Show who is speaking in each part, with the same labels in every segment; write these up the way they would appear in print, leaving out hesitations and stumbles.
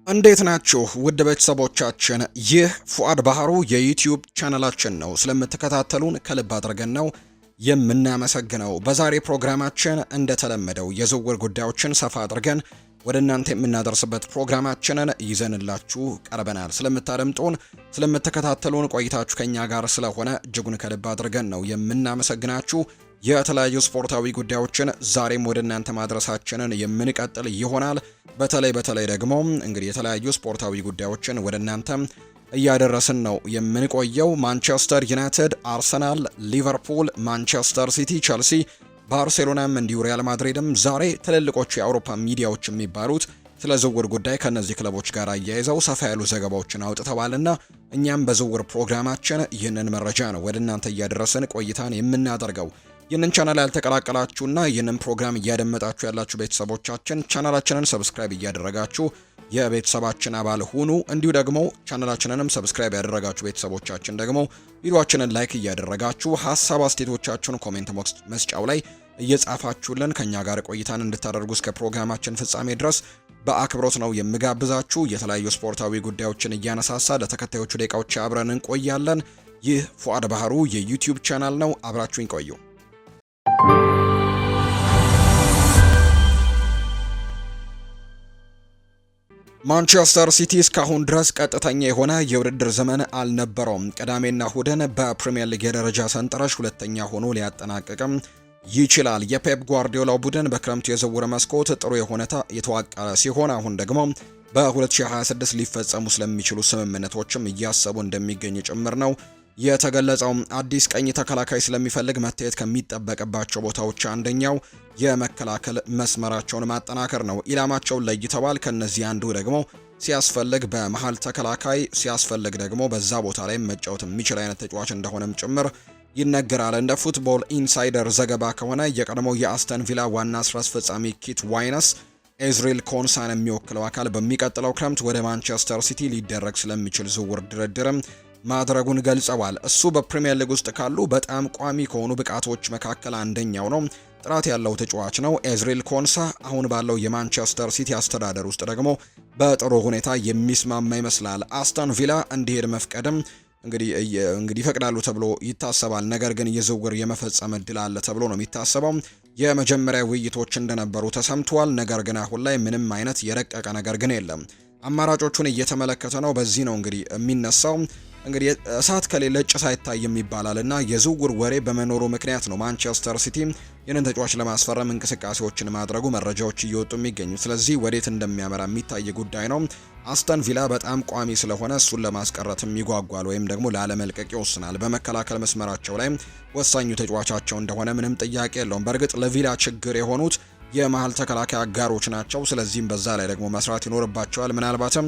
Speaker 1: እንዴት ናችሁ ውድ ቤተሰቦቻችን? ይህ ፉአድ ባህሩ የዩቲዩብ ቻናላችን ነው። ስለምትከታተሉን ከልብ አድርገን ነው የምናመሰግነው። በዛሬ ፕሮግራማችን እንደተለመደው የዝውውር ጉዳዮችን ሰፋ አድርገን ወደ እናንተ የምናደርስበት ፕሮግራማችንን ይዘንላችሁ ቀርበናል። ስለምታደምጡን፣ ስለምትከታተሉን ቆይታችሁ ከኛ ጋር ስለሆነ እጅጉን ከልብ አድርገን ነው የምናመሰግናችሁ። የተለያዩ ስፖርታዊ ጉዳዮችን ዛሬም ወደ እናንተ ማድረሳችንን የምንቀጥል ይሆናል። በተለይ ደግሞ እንግዲህ የተለያዩ ስፖርታዊ ጉዳዮችን ወደ እናንተ እያደረስን ነው የምንቆየው። ማንቸስተር ዩናይትድ፣ አርሰናል፣ ሊቨርፑል፣ ማንቸስተር ሲቲ፣ ቸልሲ፣ ባርሴሎናም እንዲሁ ሪያል ማድሪድም ዛሬ ትልልቆቹ የአውሮፓ ሚዲያዎች የሚባሉት ስለ ዝውውር ጉዳይ ከነዚህ ክለቦች ጋር አያይዘው ሰፋ ያሉ ዘገባዎችን አውጥተዋልና እኛም በዝውውር ፕሮግራማችን ይህንን መረጃ ነው ወደ እናንተ እያደረስን ቆይታን የምናደርገው። ይህንን ቻናል ያልተቀላቀላችሁና ይህንን ፕሮግራም እያደመጣችሁ ያላችሁ ቤተሰቦቻችን ቻናላችንን ሰብስክራይብ እያደረጋችሁ የቤተሰባችን አባል ሁኑ። እንዲሁ ደግሞ ቻናላችንንም ሰብስክራይብ ያደረጋችሁ ቤተሰቦቻችን ደግሞ ቪዲዮአችንን ላይክ እያደረጋችሁ ሀሳብ አስተያየቶቻችሁን ኮሜንት ቦክስ መስጫው ላይ እየጻፋችሁልን ከኛ ጋር ቆይታን እንድታደርጉ እስከ ፕሮግራማችን ፍጻሜ ድረስ በአክብሮት ነው የምጋብዛችሁ። የተለያዩ ስፖርታዊ ጉዳዮችን እያነሳሳ ለተከታዮቹ ደቂቃዎች አብረን እንቆያለን። ይህ ፉአድ ባህሩ የዩቲዩብ ቻናል ነው። አብራችሁኝ ቆዩ። ማንቸስተር ሲቲ እስካሁን ድረስ ቀጥተኛ የሆነ የውድድር ዘመን አልነበረውም። ቅዳሜና እሁድን በፕሪሚየር ሊግ የደረጃ ሰንጠረዥ ሁለተኛ ሆኖ ሊያጠናቅቅም ይችላል። የፔፕ ጓርዲዮላው ቡድን በክረምቱ የዝውውር መስኮት ጥሩ የሆነታ የተዋቀረ ሲሆን አሁን ደግሞ በ2026 ሊፈጸሙ ስለሚችሉ ስምምነቶችም እያሰቡ እንደሚገኝ ጭምር ነው የተገለጸው። አዲስ ቀኝ ተከላካይ ስለሚፈልግ መታየት ከሚጠበቅባቸው ቦታዎች አንደኛው የመከላከል መስመራቸውን ማጠናከር ነው። ኢላማቸውን ለይተዋል። ከነዚህ አንዱ ደግሞ ሲያስፈልግ በመሃል ተከላካይ፣ ሲያስፈልግ ደግሞ በዛ ቦታ ላይ መጫወት የሚችል አይነት ተጫዋች እንደሆነም ጭምር ይነገራል። እንደ ፉትቦል ኢንሳይደር ዘገባ ከሆነ የቀድሞው የአስተን ቪላ ዋና ስራ አስፈጻሚ ኪት ዋይነስ ኤዝሪል ኮንሳን የሚወክለው አካል በሚቀጥለው ክረምት ወደ ማንቸስተር ሲቲ ሊደረግ ስለሚችል ዝውውር ድርድርም ማድረጉን ገልጸዋል። እሱ በፕሪሚየር ሊግ ውስጥ ካሉ በጣም ቋሚ ከሆኑ ብቃቶች መካከል አንደኛው ነው። ጥራት ያለው ተጫዋች ነው። ኤዝሪል ኮንሳ አሁን ባለው የማንቸስተር ሲቲ አስተዳደር ውስጥ ደግሞ በጥሩ ሁኔታ የሚስማማ ይመስላል። አስተን ቪላ እንዲሄድ መፍቀድም እንግዲህ ይፈቅዳሉ ተብሎ ይታሰባል። ነገር ግን የዝውውር የመፈጸም እድል አለ ተብሎ ነው የሚታሰበው። የመጀመሪያ ውይይቶች እንደነበሩ ተሰምቷል። ነገር ግን አሁን ላይ ምንም አይነት የረቀቀ ነገር ግን የለም። አማራጮቹን እየተመለከተ ነው። በዚህ ነው እንግዲህ የሚነሳው እንግዲህ እሳት ከሌለ ጭስ አይታይም ይባላልና የዝውውር ወሬ በመኖሩ ምክንያት ነው ማንቸስተር ሲቲ ይህንን ተጫዋች ለማስፈረም እንቅስቃሴዎችን ማድረጉ መረጃዎች እየወጡ የሚገኙ። ስለዚህ ወዴት እንደሚያመራ የሚታይ ጉዳይ ነው። አስተን ቪላ በጣም ቋሚ ስለሆነ እሱን ለማስቀረትም ይጓጓል ወይም ደግሞ ላለመልቀቅ ይወስናል። በመከላከል መስመራቸው ላይ ወሳኙ ተጫዋቻቸው እንደሆነ ምንም ጥያቄ የለውም። በእርግጥ ለቪላ ችግር የሆኑት የመሃል ተከላካይ አጋሮች ናቸው። ስለዚህም በዛ ላይ ደግሞ መስራት ይኖርባቸዋል። ምናልባትም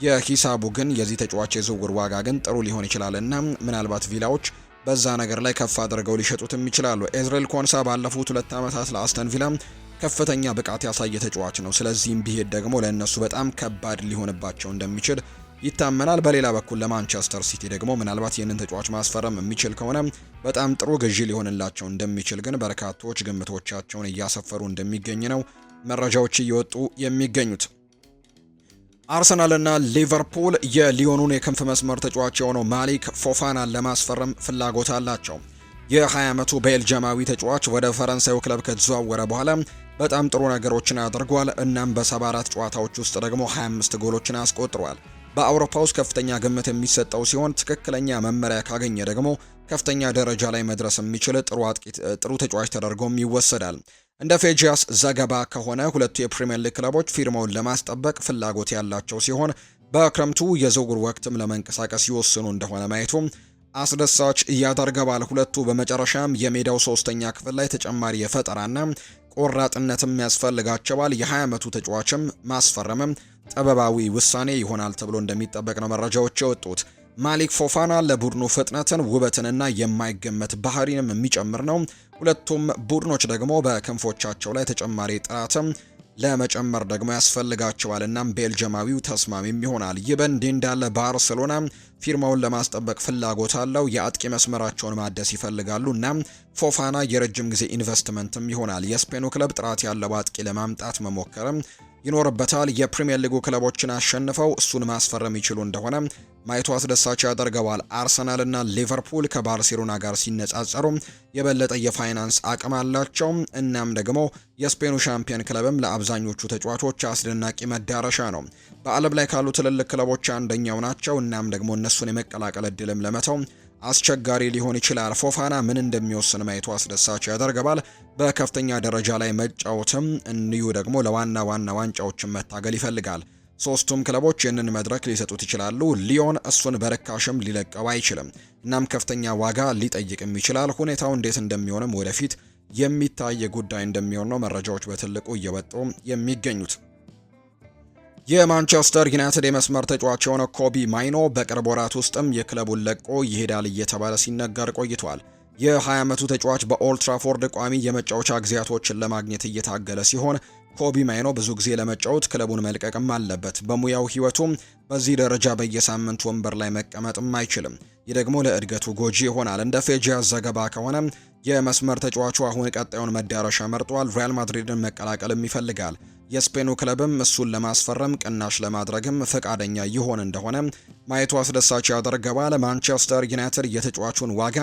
Speaker 1: የሂሳቡ ግን የዚህ ተጫዋች የዝውውር ዋጋ ግን ጥሩ ሊሆን ይችላል እና ምናልባት ቪላዎች በዛ ነገር ላይ ከፍ አድርገው ሊሸጡትም ይችላሉ። ኤዝሬል ኮንሳ ባለፉት 2 ዓመታት ለአስተን ቪላ ከፍተኛ ብቃት ያሳየ ተጫዋች ነው። ስለዚህም ቢሄድ ደግሞ ለእነሱ በጣም ከባድ ሊሆንባቸው እንደሚችል ይታመናል። በሌላ በኩል ለማንቸስተር ሲቲ ደግሞ ምናልባት ይህንን ተጫዋች ማስፈረም የሚችል ከሆነ በጣም ጥሩ ግዢ ሊሆንላቸው እንደሚችል ግን በርካቶች ግምቶቻቸውን እያሰፈሩ እንደሚገኝ ነው መረጃዎች እየወጡ የሚገኙት። አርሰናልና ሊቨርፑል የሊዮኑን የክንፍ መስመር ተጫዋች የሆነው ማሊክ ፎፋናን ለማስፈረም ፍላጎት አላቸው። የ20 ዓመቱ ቤልጂያማዊ ተጫዋች ወደ ፈረንሳዩ ክለብ ከተዘዋወረ በኋላ በጣም ጥሩ ነገሮችን አድርጓል። እናም በ74 ጨዋታዎች ውስጥ ደግሞ 25 ጎሎችን አስቆጥሯል። በአውሮፓ ውስጥ ከፍተኛ ግምት የሚሰጠው ሲሆን ትክክለኛ መመሪያ ካገኘ ደግሞ ከፍተኛ ደረጃ ላይ መድረስ የሚችል ጥሩ ተጫዋች ተደርጎም ይወሰዳል። እንደ ፌጂያስ ዘገባ ከሆነ ሁለቱ የፕሪሚየር ሊግ ክለቦች ፊርማውን ለማስጠበቅ ፍላጎት ያላቸው ሲሆን በክረምቱ የዝውውር ወቅትም ለመንቀሳቀስ ይወስኑ እንደሆነ ማየቱ አስደሳች ያደርገዋል። ሁለቱ በመጨረሻም የሜዳው ሶስተኛ ክፍል ላይ ተጨማሪ የፈጠራና ቆራጥነትም ያስፈልጋቸዋል። የ20 ዓመቱ ተጫዋችም ማስፈረምም ጠበባዊ ውሳኔ ይሆናል ተብሎ እንደሚጠበቅ ነው መረጃዎች የወጡት። ማሊክ ፎፋና ለቡድኑ ፍጥነትን፣ ውበትንና የማይገመት ባህሪንም የሚጨምር ነው። ሁለቱም ቡድኖች ደግሞ በክንፎቻቸው ላይ ተጨማሪ ጥራትም ለመጨመር ደግሞ ያስፈልጋቸዋል። እናም ቤልጅማዊው ተስማሚም ይሆናል። ይህ በእንዲህ እንዳለ ባርሴሎና ፊርማውን ለማስጠበቅ ፍላጎት አለው። የአጥቂ መስመራቸውን ማደስ ይፈልጋሉ እና ፎፋና የረጅም ጊዜ ኢንቨስትመንትም ይሆናል። የስፔኑ ክለብ ጥራት ያለው አጥቂ ለማምጣት መሞከርም ይኖርበታል። የፕሪሚየር ሊጉ ክለቦችን አሸንፈው እሱን ማስፈረም ይችሉ እንደሆነ ማየቱ አስደሳች ያደርገዋል። አርሰናል እና ሊቨርፑል ከባርሴሎና ጋር ሲነጻጸሩ የበለጠ የፋይናንስ አቅም አላቸው። እናም ደግሞ የስፔኑ ሻምፒየን ክለብም ለአብዛኞቹ ተጫዋቾች አስደናቂ መዳረሻ ነው። በዓለም ላይ ካሉ ትልልቅ ክለቦች አንደኛው ናቸው። እናም ደግሞ እነሱን የመቀላቀል እድልም ለመተው አስቸጋሪ ሊሆን ይችላል። ፎፋና ምን እንደሚወስን ማየቱ አስደሳች ያደርገዋል። በከፍተኛ ደረጃ ላይ መጫወትም እንዲሁ ደግሞ ለዋና ዋንጫዎችን መታገል ይፈልጋል። ሶስቱም ክለቦች ይህንን መድረክ ሊሰጡት ይችላሉ። ሊዮን እሱን በርካሽም ሊለቀው አይችልም። እናም ከፍተኛ ዋጋ ሊጠይቅም ይችላል። ሁኔታው እንዴት እንደሚሆንም ወደፊት የሚታይ ጉዳይ እንደሚሆን ነው መረጃዎች በትልቁ እየወጡ የሚገኙት። የማንቸስተር ዩናይትድ የመስመር ተጫዋች የሆነ ኮቢ ማይኖ በቅርብ ወራት ውስጥም የክለቡን ለቆ ይሄዳል እየተባለ ሲነገር ቆይቷል። የ20 ዓመቱ ተጫዋች በኦልትራፎርድ ቋሚ የመጫወቻ ጊዜያቶችን ለማግኘት እየታገለ ሲሆን ኮቢ ማይኖ ብዙ ጊዜ ለመጫወት ክለቡን መልቀቅም አለበት። በሙያው ህይወቱም በዚህ ደረጃ በየሳምንቱ ወንበር ላይ መቀመጥም አይችልም። ይህ ደግሞ ለእድገቱ ጎጂ ይሆናል። እንደ ፌጂያ ዘገባ ከሆነ የመስመር ተጫዋቹ አሁን ቀጣዩን መዳረሻ መርጧል። ሪያል ማድሪድን መቀላቀልም ይፈልጋል። የስፔኑ ክለብም እሱን ለማስፈረም ቅናሽ ለማድረግም ፈቃደኛ ይሆን እንደሆነ ማየቱ አስደሳች ያደርገዋል። ማንቸስተር ዩናይትድ የተጫዋቹን ዋጋ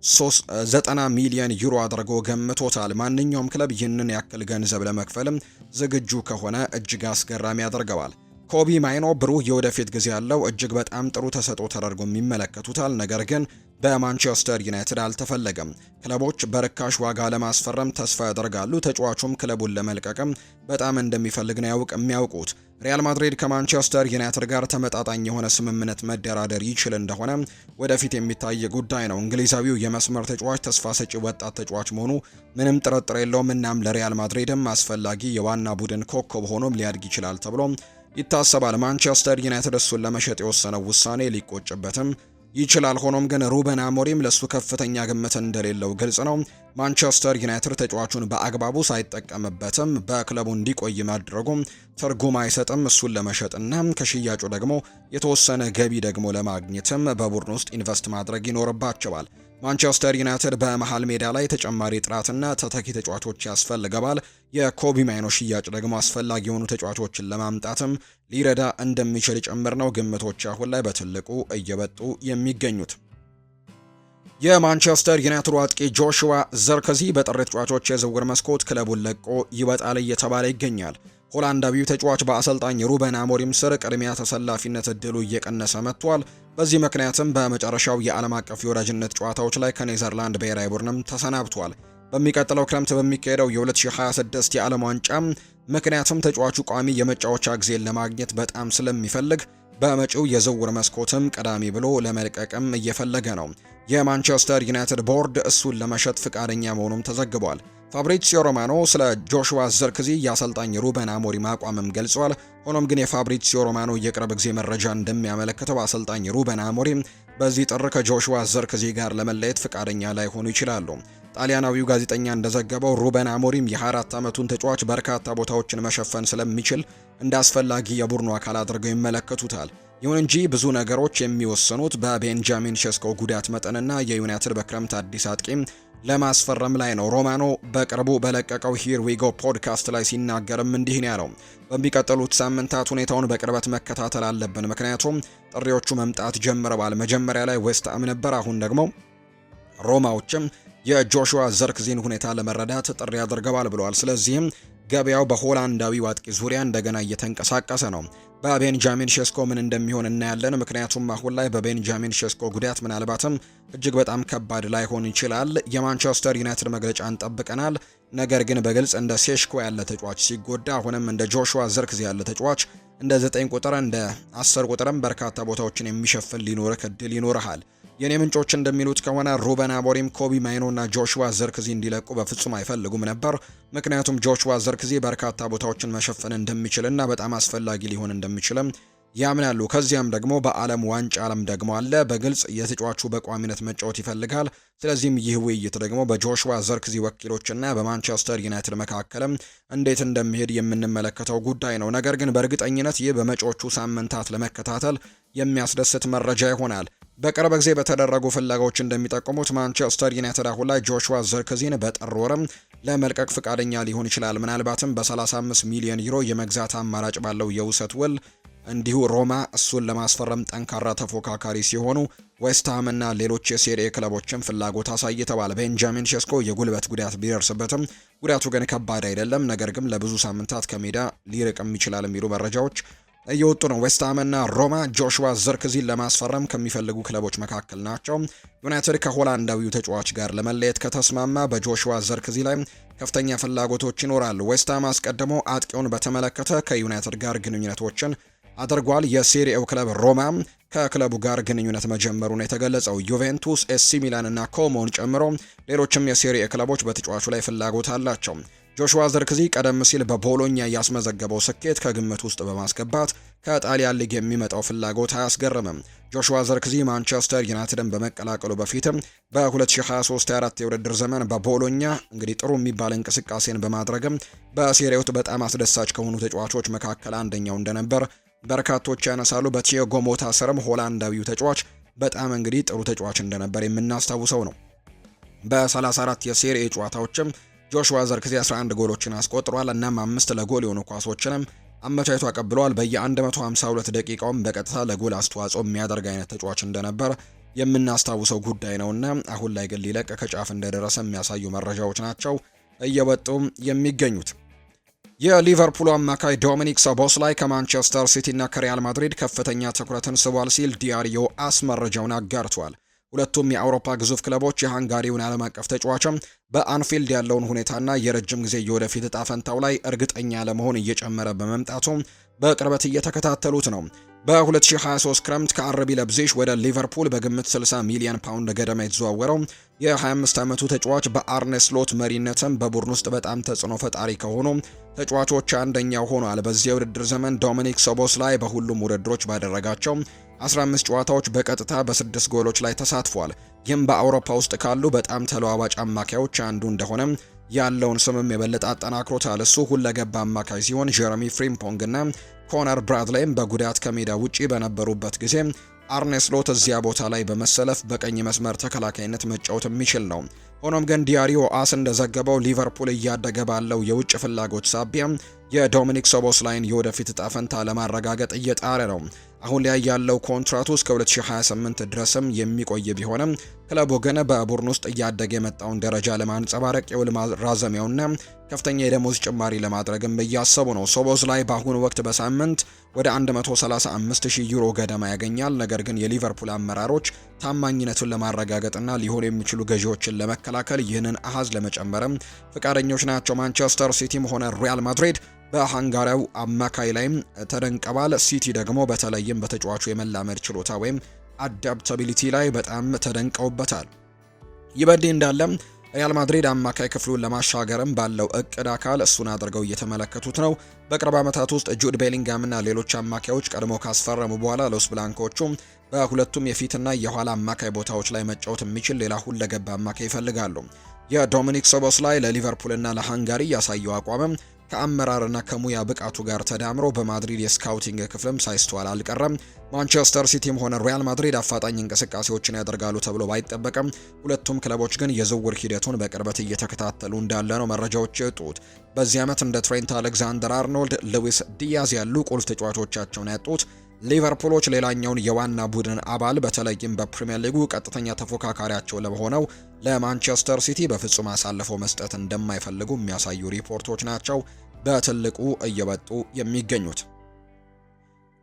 Speaker 1: 90 ሚሊዮን ዩሮ አድርጎ ገምቶታል። ማንኛውም ክለብ ይህንን ያክል ገንዘብ ለመክፈልም ዝግጁ ከሆነ እጅግ አስገራሚ ያደርገዋል። ኮቢ ማይኖ ብሩህ የወደፊት ጊዜ ያለው እጅግ በጣም ጥሩ ተሰጥኦ ተደርጎ የሚመለከቱታል። ነገር ግን በማንቸስተር ዩናይትድ አልተፈለገም። ክለቦች በርካሽ ዋጋ ለማስፈረም ተስፋ ያደርጋሉ። ተጫዋቹም ክለቡን ለመልቀቅም በጣም እንደሚፈልግ ነው የሚያውቁት። ሪያል ማድሪድ ከማንቸስተር ዩናይትድ ጋር ተመጣጣኝ የሆነ ስምምነት መደራደር ይችል እንደሆነ ወደፊት የሚታይ ጉዳይ ነው። እንግሊዛዊው የመስመር ተጫዋች ተስፋ ሰጪ ወጣት ተጫዋች መሆኑ ምንም ጥርጥር የለውም። እናም ለሪያል ማድሪድም አስፈላጊ የዋና ቡድን ኮከብ ሆኖም ሊያድግ ይችላል ተብሎ ይታሰባል። ማንቸስተር ዩናይትድ እሱን ለመሸጥ የወሰነው ውሳኔ ሊቆጭበትም ይችላል። ሆኖም ግን ሩበን አሞሪም ለሱ ከፍተኛ ግምት እንደሌለው ግልጽ ነው። ማንቸስተር ዩናይትድ ተጫዋቹን በአግባቡ ሳይጠቀምበትም በክለቡ እንዲቆይ ማድረጉም ትርጉም አይሰጥም። እሱን ለመሸጥና ከሽያጩ ደግሞ የተወሰነ ገቢ ደግሞ ለማግኘትም በቡድን ውስጥ ኢንቨስት ማድረግ ይኖርባቸዋል። ማንቸስተር ዩናይትድ በመሃል ሜዳ ላይ ተጨማሪ ጥራትና ተተኪ ተጫዋቾች ያስፈልገዋል። የኮቢ ማይኖ ሽያጭ ደግሞ አስፈላጊ የሆኑ ተጫዋቾችን ለማምጣትም ሊረዳ እንደሚችል ጭምር ነው ግምቶች አሁን ላይ በትልቁ እየወጡ የሚገኙት። የማንቸስተር ዩናይትድ አጥቂ ጆሹዋ ዘርክዚ በጥር ተጫዋቾች የዝውውር መስኮት ክለቡን ለቆ ይወጣል እየተባለ ይገኛል። ሆላንዳዊው ተጫዋች በአሰልጣኝ ሩበን አሞሪም ስር ቅድሚያ ተሰላፊነት እድሉ እየቀነሰ መጥቷል። በዚህ ምክንያትም በመጨረሻው የዓለም አቀፍ የወዳጅነት ጨዋታዎች ላይ ከኔዘርላንድ ብሔራዊ ቡድንም ተሰናብቷል። በሚቀጥለው ክረምት በሚካሄደው የ2026 የዓለም ዋንጫ ምክንያቱም ተጫዋቹ ቋሚ የመጫወቻ ጊዜን ለማግኘት በጣም ስለሚፈልግ በመጪው የዝውውር መስኮትም ቀዳሚ ብሎ ለመልቀቅም እየፈለገ ነው። የማንቸስተር ዩናይትድ ቦርድ እሱን ለመሸጥ ፍቃደኛ መሆኑም ተዘግቧል። ፋብሪዚዮ ሮማኖ ስለ ጆሹዋ ዘርክዚ የአሰልጣኝ ሩበን አሞሪም አቋምም ገልጿል። ሆኖም ግን የፋብሪዚዮ ሮማኖ የቅርብ ጊዜ መረጃ እንደሚያመለክተው አሰልጣኝ ሩበን አሞሪም በዚህ ጥር ከጆሹዋ ዘርክዚ ጋር ለመለየት ፍቃደኛ ላይሆኑ ይችላሉ። ጣሊያናዊው ጋዜጠኛ እንደዘገበው ሩበን አሞሪም የ24 ዓመቱን ተጫዋች በርካታ ቦታዎችን መሸፈን ስለሚችል እንደ አስፈላጊ የቡድኑ አካል አድርገው ይመለከቱታል። ይሁን እንጂ ብዙ ነገሮች የሚወሰኑት በቤንጃሚን ሼስኮ ጉዳት መጠንና የዩናይትድ በክረምት አዲስ አጥቂም ለማስፈረም ላይ ነው። ሮማኖ በቅርቡ በለቀቀው ሂር ዊጎ ፖድካስት ላይ ሲናገርም እንዲህ ነው ያለው። በሚቀጥሉት ሳምንታት ሁኔታውን በቅርበት መከታተል አለብን፣ ምክንያቱም ጥሪዎቹ መምጣት ጀምረዋል። መጀመሪያ ላይ ዌስት ሃም ነበር፣ አሁን ደግሞ ሮማዎችም የጆሹዋ ዘርክዚን ሁኔታ ለመረዳት ጥሪ አድርገዋል ብለዋል። ስለዚህም ገበያው በሆላንዳዊ አጥቂ ዙሪያ እንደገና እየተንቀሳቀሰ ነው። በቤንጃሚን ሼስኮ ምን እንደሚሆን እናያለን፣ ምክንያቱም አሁን ላይ በቤንጃሚን ሼስኮ ጉዳት ምናልባትም እጅግ በጣም ከባድ ላይሆን ይችላል። የማንቸስተር ዩናይትድ መግለጫን ጠብቀናል። ነገር ግን በግልጽ እንደ ሴሽኮ ያለ ተጫዋች ሲጎዳ አሁንም እንደ ጆሹዋ ዘርክዚ ያለ ተጫዋች እንደ 9 ቁጥር እንደ 10 ቁጥርም በርካታ ቦታዎችን የሚሸፍን ሊኖርህ እድል ይኖርሃል። የኔ ምንጮች እንደሚሉት ከሆነ ሩበን አሞሪም ኮቢ ማይኖና ጆሹዋ ዘርክዚ እንዲለቁ በፍጹም አይፈልጉም ነበር። ምክንያቱም ጆሹዋ ዘርክዚ በርካታ ቦታዎችን መሸፈን እንደሚችልና በጣም አስፈላጊ ሊሆን እንደሚችልም ያምናሉ። ከዚያም ደግሞ በዓለም ዋንጫ ዓለም ደግሞ አለ። በግልጽ የተጫዋቹ በቋሚነት መጫወት ይፈልጋል። ስለዚህም ይህ ውይይት ደግሞ በጆሹዋ ዘርክዚ ወኪሎችና በማንቸስተር ዩናይትድ መካከልም እንዴት እንደሚሄድ የምንመለከተው ጉዳይ ነው። ነገር ግን በእርግጠኝነት ይህ በመጪዎቹ ሳምንታት ለመከታተል የሚያስደስት መረጃ ይሆናል። በቅርብ ጊዜ በተደረጉ ፍለጋዎች እንደሚጠቁሙት ማንቸስተር ዩናይትድ አሁን ላይ ጆሹዋ ዘርክዚን በጥር ወርም ለመልቀቅ ፍቃደኛ ሊሆን ይችላል። ምናልባትም በ35 ሚሊዮን ዩሮ የመግዛት አማራጭ ባለው የውሰት ውል እንዲሁ ሮማ እሱን ለማስፈረም ጠንካራ ተፎካካሪ ሲሆኑ ዌስትሃም እና ሌሎች የሴሪኤ ክለቦችም ፍላጎት አሳይተዋል። ቤንጃሚን ሼስኮ የጉልበት ጉዳት ቢደርስበትም ጉዳቱ ግን ከባድ አይደለም፣ ነገር ግን ለብዙ ሳምንታት ከሜዳ ሊርቅም ይችላል የሚሉ መረጃዎች እየወጡ ነው። ዌስትሃም እና ሮማ ጆሹዋ ዘርክዚን ለማስፈረም ከሚፈልጉ ክለቦች መካከል ናቸው። ዩናይትድ ከሆላንዳዊው ተጫዋች ጋር ለመለየት ከተስማማ በጆሹዋ ዘርክዚ ላይ ከፍተኛ ፍላጎቶች ይኖራሉ። ዌስትሃም አስቀድሞ አጥቂውን በተመለከተ ከዩናይትድ ጋር ግንኙነቶችን አድርጓል። የሴሪኤው ክለብ ሮማ ከክለቡ ጋር ግንኙነት መጀመሩን የተገለጸው ዩቬንቱስ፣ ኤሲ ሚላን እና ኮሞን ጨምሮ ሌሎችም የሴሪኤ ክለቦች በተጫዋቹ ላይ ፍላጎት አላቸው። ጆሹዋ ዘርክዚ ቀደም ሲል በቦሎኛ ያስመዘገበው ስኬት ከግምት ውስጥ በማስገባት ከጣሊያን ሊግ የሚመጣው ፍላጎት አያስገርምም። ጆሹዋ ዘርክዚ ማንቸስተር ዩናይትድን በመቀላቀሉ በፊትም በ2023/24 የውድድር ዘመን በቦሎኛ እንግዲህ ጥሩ የሚባል እንቅስቃሴን በማድረግም በሴሪያው በጣም አስደሳች ከሆኑ ተጫዋቾች መካከል አንደኛው እንደነበር በርካቶች ያነሳሉ። በቲያጎ ሞታ ስርም ሆላንዳዊው ተጫዋች በጣም እንግዲህ ጥሩ ተጫዋች እንደነበር የምናስታውሰው ነው። በ34 የሴሪኤ ጨዋታዎችም ጆሹዋ ዘርክዚ 11 ጎሎችን አስቆጥሯል። እናም 5 ለጎል የሆኑ ኳሶችንም አመቻችቶ አቀብለዋል። በየ152 ደቂቃውም በቀጥታ ለጎል አስተዋጽኦ የሚያደርግ አይነት ተጫዋች እንደነበር የምናስታውሰው ጉዳይ ነውና አሁን ላይ ግን ሊለቅ ከጫፍ እንደደረሰ የሚያሳዩ መረጃዎች ናቸው እየወጡ የሚገኙት። የሊቨርፑል አማካይ ዶሚኒክ ሶቦስላይ ከማንቸስተር ሲቲ እና ከሪያል ማድሪድ ከፍተኛ ትኩረትን ስቧል ሲል ዲያሪዮ አስ መረጃውን አጋርቷል። ሁለቱም የአውሮፓ ግዙፍ ክለቦች የሃንጋሪውን ዓለም አቀፍ ተጫዋችም በአንፊልድ ያለውን ሁኔታና የረጅም ጊዜ የወደፊት እጣ ፈንታው ላይ እርግጠኛ ለመሆን እየጨመረ በመምጣቱ በቅርበት እየተከታተሉት ነው። በ2023 ክረምት ከአርቢ ለብዜሽ ወደ ሊቨርፑል በግምት 60 ሚሊዮን ፓውንድ ገደማ የተዘዋወረው የ25 ዓመቱ ተጫዋች በአርኔ ስሎት መሪነትም በቡድን ውስጥ በጣም ተጽዕኖ ፈጣሪ ከሆኑ ተጫዋቾች አንደኛው ሆኗል። በዚህ የውድድር ዘመን ዶሚኒክ ሶቦስላይ በሁሉም ውድድሮች ባደረጋቸው 15 ጨዋታዎች በቀጥታ በ6 ጎሎች ላይ ተሳትፏል። ይህም በአውሮፓ ውስጥ ካሉ በጣም ተለዋዋጭ አማካዮች አንዱ እንደሆነ ያለውን ስምም የበለጠ አጠናክሮታል። እሱ ሁለገብ አማካይ ሲሆን ጀረሚ ፍሪምፖንግ እና ኮነር ብራድላይም በጉዳት ከሜዳ ውጪ በነበሩበት ጊዜ አርኔ ስሎት እዚያ ቦታ ላይ በመሰለፍ በቀኝ መስመር ተከላካይነት መጫወት የሚችል ነው። ሆኖም ግን ዲያሪዮ አስ እንደዘገበው ሊቨርፑል እያደገ ባለው የውጭ ፍላጎት ሳቢያ የዶሚኒክ ሶቦስላይን የወደፊት እጣ ፈንታ ለማረጋገጥ እየጣረ ነው። አሁን ላይ ያለው ኮንትራቱ እስከ 2028 ድረስም የሚቆይ ቢሆንም ክለቡ ግን በቡድን ውስጥ እያደገ የመጣውን ደረጃ ለማንጸባረቅ የውል ማራዘሚያውና ከፍተኛ የደሞዝ ጭማሪ ለማድረግም እያሰቡ ነው። ሶቦስላይ በአሁኑ ወቅት በሳምንት ወደ 135,000 ዩሮ ገደማ ያገኛል። ነገር ግን የሊቨርፑል አመራሮች ታማኝነቱን ለማረጋገጥና ሊሆኑ የሚችሉ ገዢዎችን ለመከላከል ይህንን አሃዝ ለመጨመርም ፈቃደኞች ናቸው። ማንቸስተር ሲቲም ሆነ ሪያል ማድሪድ በሃንጋሪያው አማካይ ላይም ተደንቀባል። ሲቲ ደግሞ በተለይም በተጫዋቹ የመላመድ ችሎታ ወይም አዳፕታቢሊቲ ላይ በጣም ተደንቀውበታል። ይህ በእንዲህ እንዳለም ሪያል ማድሪድ አማካይ ክፍሉን ለማሻገርም ባለው እቅድ አካል እሱን አድርገው እየተመለከቱት ነው። በቅርብ ዓመታት ውስጥ ጁድ ቤሊንጋም እና ሌሎች አማካዮች ቀድሞ ካስፈረሙ በኋላ ሎስ ብላንኮቹ በሁለቱም የፊትና የኋላ አማካይ ቦታዎች ላይ መጫወት የሚችል ሌላ ሁለገብ አማካይ ይፈልጋሉ። የዶሚኒክ ሶቦስላይ ለሊቨርፑልና ለሃንጋሪ ያሳየው አቋምም ከአመራርና ከሙያ ብቃቱ ጋር ተዳምሮ በማድሪድ የስካውቲንግ ክፍልም ሳይስተዋል አልቀረም። ማንቸስተር ሲቲም ሆነ ሪያል ማድሪድ አፋጣኝ እንቅስቃሴዎችን ያደርጋሉ ተብሎ ባይጠበቅም ሁለቱም ክለቦች ግን የዝውውር ሂደቱን በቅርበት እየተከታተሉ እንዳለ ነው መረጃዎች የወጡት። በዚህ ዓመት እንደ ትሬንት አሌክዛንደር አርኖልድ፣ ሉዊስ ዲያዝ ያሉ ቁልፍ ተጫዋቾቻቸውን ያጡት ሊቨርፑሎች ሌላኛውን የዋና ቡድን አባል በተለይም በፕሪሚየር ሊጉ ቀጥተኛ ተፎካካሪያቸው ለሆነው ለማንቸስተር ሲቲ በፍጹም አሳልፈው መስጠት እንደማይፈልጉ የሚያሳዩ ሪፖርቶች ናቸው በትልቁ እየወጡ የሚገኙት።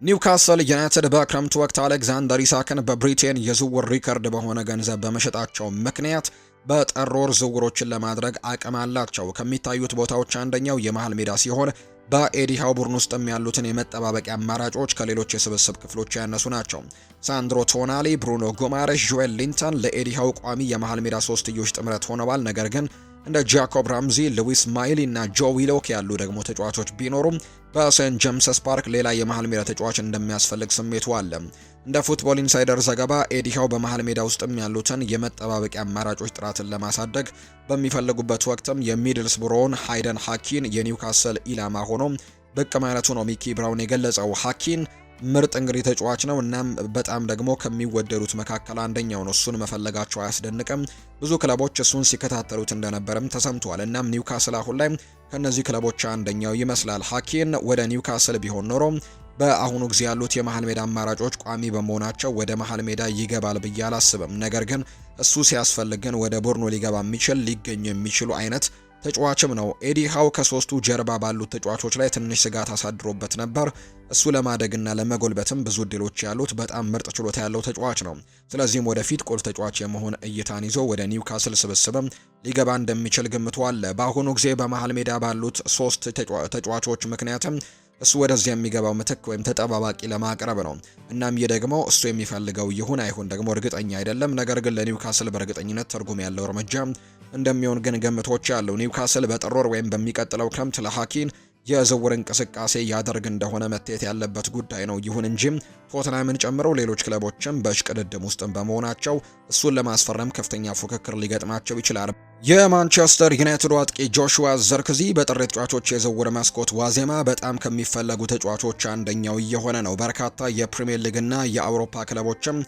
Speaker 1: ኒውካስል ዩናይትድ በክረምቱ ወቅት አሌክዛንደር ኢሳክን በብሪቴን የዝውውር ሪከርድ በሆነ ገንዘብ በመሸጣቸው ምክንያት በጥር ወር ዝውውሮችን ለማድረግ አቅም አላቸው። ከሚታዩት ቦታዎች አንደኛው የመሃል ሜዳ ሲሆን በኤዲሃው ቡድን ውስጥም ያሉትን የመጠባበቂያ አማራጮች ከሌሎች የስብስብ ክፍሎች ያነሱ ናቸው። ሳንድሮ ቶናሊ፣ ብሩኖ ጉማሬሽ፣ ጆኤል ሊንተን ለኤዲሃው ቋሚ የመሃል ሜዳ ሶስትዮሽ ጥምረት ሆነዋል። ነገር ግን እንደ ጃኮብ ራምዚ፣ ሉዊስ ማይሊ እና ጆ ዊሎክ ያሉ ደግሞ ተጫዋቾች ቢኖሩም በሴንት ጄምስስ ፓርክ ሌላ የመሃል ሜዳ ተጫዋች እንደሚያስፈልግ ስሜቱ አለ። እንደ ፉትቦል ኢንሳይደር ዘገባ ኤዲሃው በመሃል ሜዳ ውስጥም ያሉትን የመጠባበቂያ አማራጮች ጥራትን ለማሳደግ በሚፈልጉበት ወቅትም የሚድልስብሮውን ሃይደን ሃኪን የኒውካስል ኢላማ ሆኖ ብቅ ማለቱ ነው ሚኪ ብራውን የገለጸው። ሃኪን ምርጥ እንግዲህ ተጫዋች ነው። እናም በጣም ደግሞ ከሚወደዱት መካከል አንደኛው ነው። እሱን መፈለጋቸው አያስደንቅም። ብዙ ክለቦች እሱን ሲከታተሉት እንደነበረም ተሰምቷል። እናም ኒውካስል አሁን ላይ ከነዚህ ክለቦች አንደኛው ይመስላል። ሃኪን ወደ ኒውካስል ቢሆን ኖሮ በአሁኑ ጊዜ ያሉት የመሃል ሜዳ አማራጮች ቋሚ በመሆናቸው ወደ መሃል ሜዳ ይገባል ብዬ አላስብም። ነገር ግን እሱ ሲያስፈልግ ግን ወደ ቡድኑ ሊገባ የሚችል ሊገኙ የሚችሉ አይነት ተጫዋችም ነው። ኤዲ ሃው ከሶስቱ ጀርባ ባሉት ተጫዋቾች ላይ ትንሽ ስጋት አሳድሮበት ነበር። እሱ ለማደግና ለመጎልበትም ብዙ እድሎች ያሉት በጣም ምርጥ ችሎታ ያለው ተጫዋች ነው። ስለዚህም ወደፊት ቁልፍ ተጫዋች የመሆን እይታን ይዞ ወደ ኒውካስል ስብስብም ሊገባ እንደሚችል ግምቱ አለ። በአሁኑ ጊዜ በመሃል ሜዳ ባሉት ሶስት ተጫዋቾች ምክንያትም እሱ ወደዚያ የሚገባው ምትክ ወይም ተጠባባቂ ለማቅረብ ነው። እናም ይህ ደግሞ እሱ የሚፈልገው ይሁን አይሁን ደግሞ እርግጠኛ አይደለም። ነገር ግን ለኒውካስል በእርግጠኝነት ትርጉም ያለው እርምጃ እንደሚሆን ግን ገምቶች ያለው። ኒውካስል በጥር ወር ወይም በሚቀጥለው ክረምት ለሃኪን የዝውውር እንቅስቃሴ ያደርግ እንደሆነ መታየት ያለበት ጉዳይ ነው። ይሁን እንጂ ቶተንሃምን ጨምሮ ሌሎች ክለቦችም በእሽቅድድም ውስጥ በመሆናቸው እሱን ለማስፈረም ከፍተኛ ፉክክር ሊገጥማቸው ይችላል። የማንቸስተር ዩናይትድ አጥቂ ጆሹዋ ዘርክዚ በጥር ተጫዋቾች የዝውውር መስኮት ዋዜማ በጣም ከሚፈለጉ ተጫዋቾች አንደኛው እየሆነ ነው። በርካታ የፕሪሚየር ሊግና የአውሮፓ ክለቦችም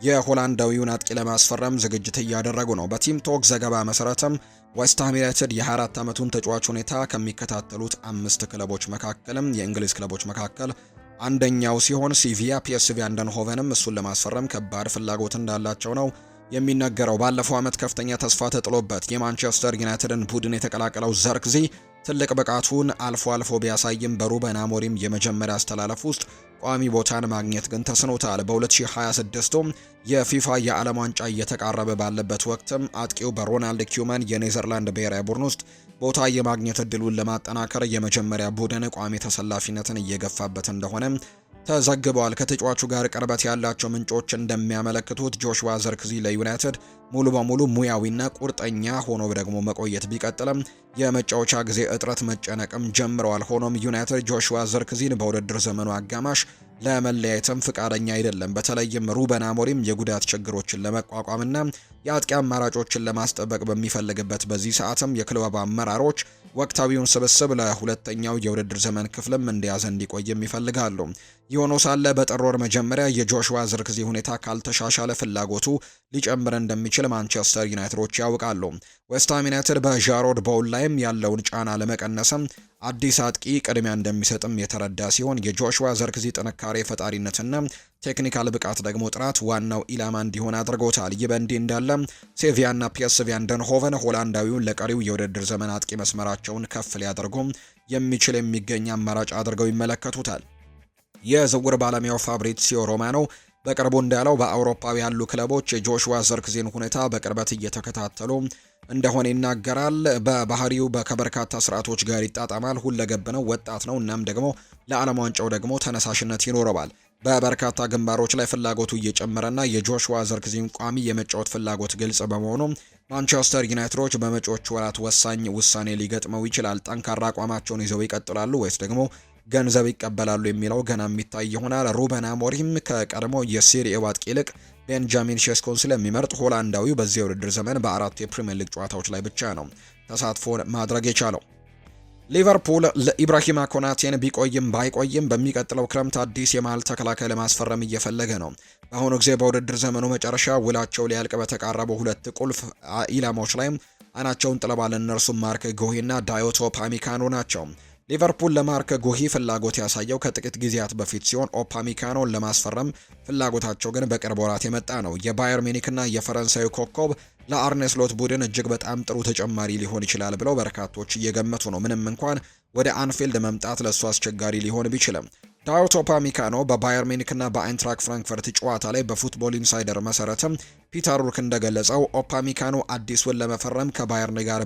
Speaker 1: የሆላንዳዊውን አጥቂ ለማስፈረም ዝግጅት እያደረጉ ነው። በቲም ቶክ ዘገባ መሰረትም ዌስትሃም ዩናይትድ የ24 ዓመቱን ተጫዋች ሁኔታ ከሚከታተሉት 5 ክለቦች መካከልም የእንግሊዝ ክለቦች መካከል አንደኛው ሲሆን ሲቪያ፣ ፒኤስቪ አይንድሆቨንም እሱን ለማስፈረም ከባድ ፍላጎት እንዳላቸው ነው የሚነገረው። ባለፈው ዓመት ከፍተኛ ተስፋ ተጥሎበት የማንቸስተር ዩናይትድን ቡድን የተቀላቀለው ዘርክዚ ትልቅ ብቃቱን አልፎ አልፎ ቢያሳይም በሩበን አሞሪም የመጀመሪያ አስተላለፍ ውስጥ ቋሚ ቦታን ማግኘት ግን ተስኖታል። በ2026 የፊፋ የዓለም ዋንጫ እየተቃረበ ባለበት ወቅትም አጥቂው በሮናልድ ኪውመን የኔዘርላንድ ብሔራዊ ቡድን ውስጥ ቦታ የማግኘት እድሉን ለማጠናከር የመጀመሪያ ቡድን ቋሚ ተሰላፊነትን እየገፋበት እንደሆነ ተዘግበዋል። ከተጫዋቹ ጋር ቅርበት ያላቸው ምንጮች እንደሚያመለክቱት ጆሹዋ ዘርክዚ ለዩናይትድ ሙሉ በሙሉ ሙያዊና ቁርጠኛ ሆኖ ደግሞ መቆየት ቢቀጥልም የመጫወቻ ጊዜ እጥረት መጨነቅም ጀምረዋል። ሆኖም ዩናይትድ ጆሹዋ ዘርክዚን በውድድር ዘመኑ አጋማሽ ለመለያየትም ፍቃደኛ አይደለም። በተለይም ሩበን አሞሪም የጉዳት ችግሮችን ለመቋቋምና የአጥቂ አማራጮችን ለማስጠበቅ በሚፈልግበት በዚህ ሰዓትም የክለቡ አመራሮች ወቅታዊውን ስብስብ ለሁለተኛው የውድድር ዘመን ክፍልም እንዲያዘ እንዲቆይም ይፈልጋሉ። የሆኖ ሳለ በጥር ወር መጀመሪያ የጆሹዋ ዘርክዚ ሁኔታ ካልተሻሻለ ፍላጎቱ ሊጨምር እንደሚችል ማንቸስተር ዩናይትዶች ያውቃሉ። ዌስትሃም ዩናይትድ በዣሮድ ቦውል ላይም ያለውን ጫና ለመቀነስም አዲስ አጥቂ ቅድሚያ እንደሚሰጥም የተረዳ ሲሆን የጆሹዋ ዘርክዚ ጥንካሬ፣ ፈጣሪነትና ቴክኒካል ብቃት ደግሞ ጥራት ዋናው ኢላማ እንዲሆን አድርጎታል። ይህ በእንዲህ እንዳለ ሴቪያና ፒኤስቪ አይንድሆቨን ሆላንዳዊውን ለቀሪው የውድድር ዘመን አጥቂ መስመራቸውን ከፍ ሊያደርጉም የሚችል የሚገኝ አማራጭ አድርገው ይመለከቱታል። የዝውውር ባለሙያው ፋብሪዚዮ ሮማኖ በቅርቡ እንዳለው በአውሮፓዊ ያሉ ክለቦች የጆሹዋ ዘርክዚን ሁኔታ በቅርበት እየተከታተሉ እንደሆነ ይናገራል። በባህሪው ከበርካታ ስርዓቶች ጋር ይጣጣማል። ሁለገብ ነው፣ ወጣት ነው። እናም ደግሞ ለዓለም ዋንጫው ደግሞ ተነሳሽነት ይኖረዋል። በበርካታ ግንባሮች ላይ ፍላጎቱ እየጨመረና የጆሹዋ ዘርክዚን ቋሚ የመጫወት ፍላጎት ግልጽ በመሆኑ ማንቸስተር ዩናይትዶች በመጪዎቹ ወራት ወሳኝ ውሳኔ ሊገጥመው ይችላል። ጠንካራ አቋማቸውን ይዘው ይቀጥላሉ ወይስ ደግሞ ገንዘብ ይቀበላሉ የሚለው ገና የሚታይ ይሆናል። ሩበን አሞሪም ከቀድሞ የሴሪኤ አጥቂ ይልቅ ቤንጃሚን ሼስኮን ስለሚመርጥ ሆላንዳዊው በዚህ የውድድር ዘመን በ4 የፕሪሚየር ሊግ ጨዋታዎች ላይ ብቻ ነው ተሳትፎ ማድረግ የቻለው። ሊቨርፑል ለኢብራሂማ ኮናቴን ቢቆይም ባይቆይም በሚቀጥለው ክረምት አዲስ የመሃል ተከላካይ ለማስፈረም እየፈለገ ነው። በአሁኑ ጊዜ በውድድር ዘመኑ መጨረሻ ውላቸው ሊያልቅ በተቃረቡ 2 ቁልፍ ኢላማዎች ላይ አይናቸውን ጥለዋል። እነርሱም ማርክ ጉሂና ዳዮቶ ፓሚካኖ ናቸው። ሊቨርፑል ለማርክ ጉሂ ፍላጎት ያሳየው ከጥቂት ጊዜያት በፊት ሲሆን ኦፓሚካኖን ለማስፈረም ፍላጎታቸው ግን በቅርብ ወራት የመጣ ነው። የባየር ሚኒክና የፈረንሳዩ ኮከብ ለአርኔ ስሎት ቡድን እጅግ በጣም ጥሩ ተጨማሪ ሊሆን ይችላል ብለው በርካቶች እየገመቱ ነው። ምንም እንኳን ወደ አንፊልድ መምጣት ለሱ አስቸጋሪ ሊሆን ቢችልም ዳዮት ኦፓሚካኖ በባየር ሚኒክና በአይንትራክ ፍራንክፈርት ጨዋታ ላይ በፉትቦል ኢንሳይደር መሰረትም ፒተር ሩክ እንደገለጸው ኦፓሚካኖ አዲሱን ለመፈረም ከባየርን ጋር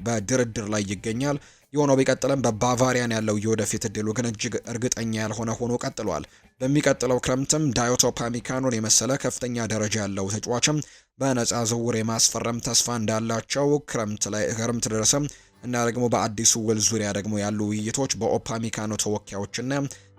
Speaker 1: በድርድር ላይ ይገኛል። የሆነው ቢቀጥልም በባቫሪያን ያለው የወደፊት እድሉ ግን እጅግ እርግጠኛ ያልሆነ ሆኖ ቀጥሏል። በሚቀጥለው ክረምትም ዳዮት ኦፓሚካኖን የመሰለ ከፍተኛ ደረጃ ያለው ተጫዋችም በነፃ ዝውውር የማስፈረም ተስፋ እንዳላቸው ክረምት ድረስም እና ደግሞ በአዲሱ ውል ዙሪያ ደግሞ ያሉ ውይይቶች በኦፓሚካኖ ተወካዮችና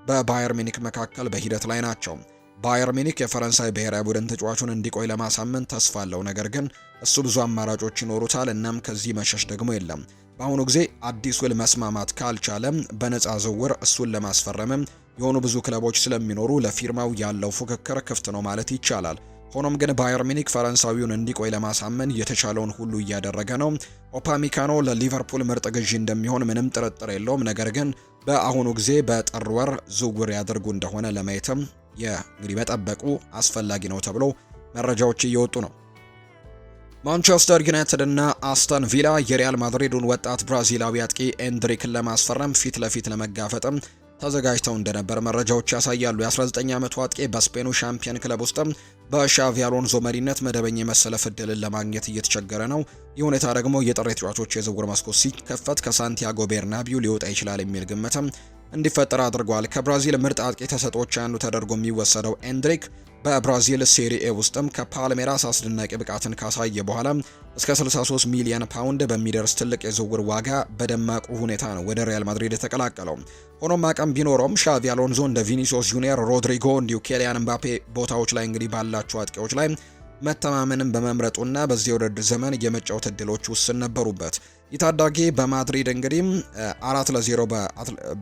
Speaker 1: በባየር ሚኒክ መካከል በሂደት ላይ ናቸው። ባየር ሚኒክ የፈረንሳይ ብሔራዊ ቡድን ተጫዋቹን እንዲቆይ ለማሳመን ተስፋ አለው። ነገር ግን እሱ ብዙ አማራጮች ይኖሩታል። እናም ከዚህ መሸሽ ደግሞ የለም። በአሁኑ ጊዜ አዲስ ውል መስማማት ካልቻለም በነፃ ዝውውር እሱን ለማስፈረምም የሆኑ ብዙ ክለቦች ስለሚኖሩ ለፊርማው ያለው ፉክክር ክፍት ነው ማለት ይቻላል። ሆኖም ግን ባየር ሚኒክ ፈረንሳዊውን እንዲቆይ ለማሳመን የተቻለውን ሁሉ እያደረገ ነው። ኦፓሚካኖ ለሊቨርፑል ምርጥ ግዢ እንደሚሆን ምንም ጥርጥር የለውም። ነገር ግን በአሁኑ ጊዜ በጥር ወር ዝውውር ያደርጉ እንደሆነ ለማየትም እንግዲህ መጠበቁ አስፈላጊ ነው ተብሎ መረጃዎች እየወጡ ነው። ማንቸስተር ዩናይትድ እና አስተን ቪላ የሪያል ማድሪዱን ወጣት ብራዚላዊ አጥቂ ኤንድሪክን ለማስፈረም ፊት ለፊት ለመጋፈጥም ተዘጋጅተው እንደነበር መረጃዎች ያሳያሉ። የ19 ዓመቱ አጥቂ በስፔኑ ሻምፒየን ክለብ ውስጥም በሻቪ አሎንዞ መሪነት መደበኛ የመሰለፍ ዕድልን ለማግኘት እየተቸገረ ነው። ይህ ሁኔታ ደግሞ የጥር ተጫዋቾች የዝውውር መስኮት ሲከፈት ከሳንቲያጎ ቤርናቢው ሊወጣ ይችላል የሚል ግምትም እንዲፈጠር አድርጓል። ከብራዚል ምርጥ አጥቂ ተሰጥኦዎች አንዱ ተደርጎ የሚወሰደው ኤንድሪክ በብራዚል ሴሪኤ ውስጥም ከፓልሜራስ አስደናቂ ብቃትን ካሳየ በኋላ እስከ 63 ሚሊዮን ፓውንድ በሚደርስ ትልቅ የዝውውር ዋጋ በደማቁ ሁኔታ ነው ወደ ሪያል ማድሪድ የተቀላቀለው። ሆኖም አቅም ቢኖረውም ሻቪ አሎንዞ እንደ ቪኒሲዮስ ጁኒየር፣ ሮድሪጎ እንዲሁ ኬሊያን ምባፔ ቦታዎች ላይ እንግዲህ ባላቸው አጥቂዎች ላይ መተማመንን በመምረጡና በዚህ የውድድር ዘመን የመጫወት እድሎች ውስን ነበሩበት። የታዳጊ በማድሪድ እንግዲህ 4-0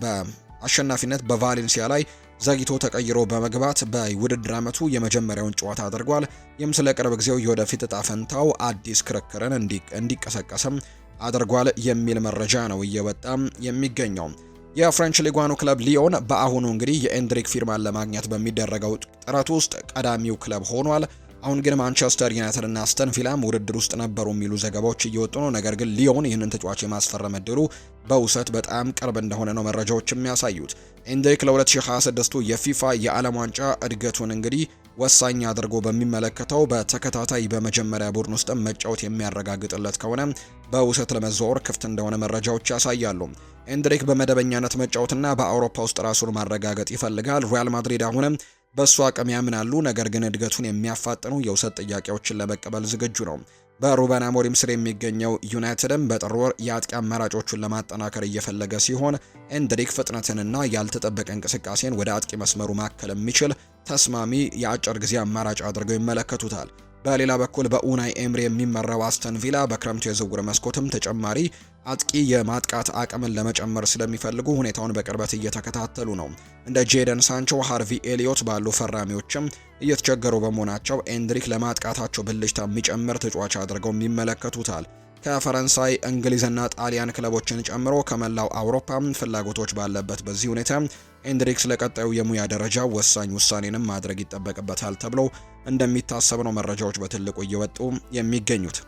Speaker 1: በአሸናፊነት በቫሌንሲያ ላይ ዘግይቶ ተቀይሮ በመግባት በውድድር ዓመቱ የመጀመሪያውን ጨዋታ አድርጓል። ይህም ስለ ቅርብ ጊዜው የወደፊት እጣ ፈንታው አዲስ ክርክርን እንዲቀሰቀስም አድርጓል የሚል መረጃ ነው እየወጣም የሚገኘው። የፍሬንች ሊጓኑ ክለብ ሊዮን በአሁኑ እንግዲህ የኤንድሪክ ፊርማን ለማግኘት በሚደረገው ጥረት ውስጥ ቀዳሚው ክለብ ሆኗል። አሁን ግን ማንቸስተር ዩናይትድ እና አስተን ቪላም ውድድር ውስጥ ነበሩ የሚሉ ዘገባዎች እየወጡ ነው። ነገር ግን ሊዮን ይህንን ተጫዋች የማስፈረም እድሉ በውሰት በጣም ቅርብ እንደሆነ ነው መረጃዎች የሚያሳዩት። ኤንድሪክ ለ2026 የፊፋ የዓለም ዋንጫ እድገቱን እንግዲህ ወሳኝ አድርጎ በሚመለከተው በተከታታይ በመጀመሪያ ቡድን ውስጥ መጫወት የሚያረጋግጥለት ከሆነ በውሰት ለመዘዋወር ክፍት እንደሆነ መረጃዎች ያሳያሉ። ኤንድሪክ በመደበኛነት መጫወትና በአውሮፓ ውስጥ ራሱን ማረጋገጥ ይፈልጋል። ሪያል ማድሪድ አሁንም በእሱ አቅም ያምናሉ። ነገር ግን እድገቱን የሚያፋጥኑ የውሰት ጥያቄዎችን ለመቀበል ዝግጁ ነው። በሩበን አሞሪም ስር የሚገኘው ዩናይትድም በጥር ወር የአጥቂ አማራጮቹን ለማጠናከር እየፈለገ ሲሆን ኤንድሪክ ፍጥነትንና ያልተጠበቀ እንቅስቃሴን ወደ አጥቂ መስመሩ ማከል የሚችል ተስማሚ የአጭር ጊዜ አማራጭ አድርገው ይመለከቱታል። በሌላ በኩል በኡናይ ኤምሪ የሚመራው አስተን ቪላ በክረምቱ የዝውውር መስኮትም ተጨማሪ አጥቂ የማጥቃት አቅምን ለመጨመር ስለሚፈልጉ ሁኔታውን በቅርበት እየተከታተሉ ነው። እንደ ጄደን ሳንቾ፣ ሃርቪ ኤሊዮት ባሉ ፈራሚዎችም እየተቸገሩ በመሆናቸው ኤንድሪክ ለማጥቃታቸው ብልጭታ የሚጨምር ተጫዋች አድርገው ይመለከቱታል። ከፈረንሳይ፣ እንግሊዝና ጣሊያን ክለቦችን ጨምሮ ከመላው አውሮፓ ፍላጎቶች ባለበት በዚህ ሁኔታ ኤንድሪክ ለቀጣዩ የሙያ ደረጃ ወሳኝ ውሳኔንም ማድረግ ይጠበቅበታል ተብሎ እንደሚታሰብ ነው መረጃዎች በትልቁ እየወጡ የሚገኙት።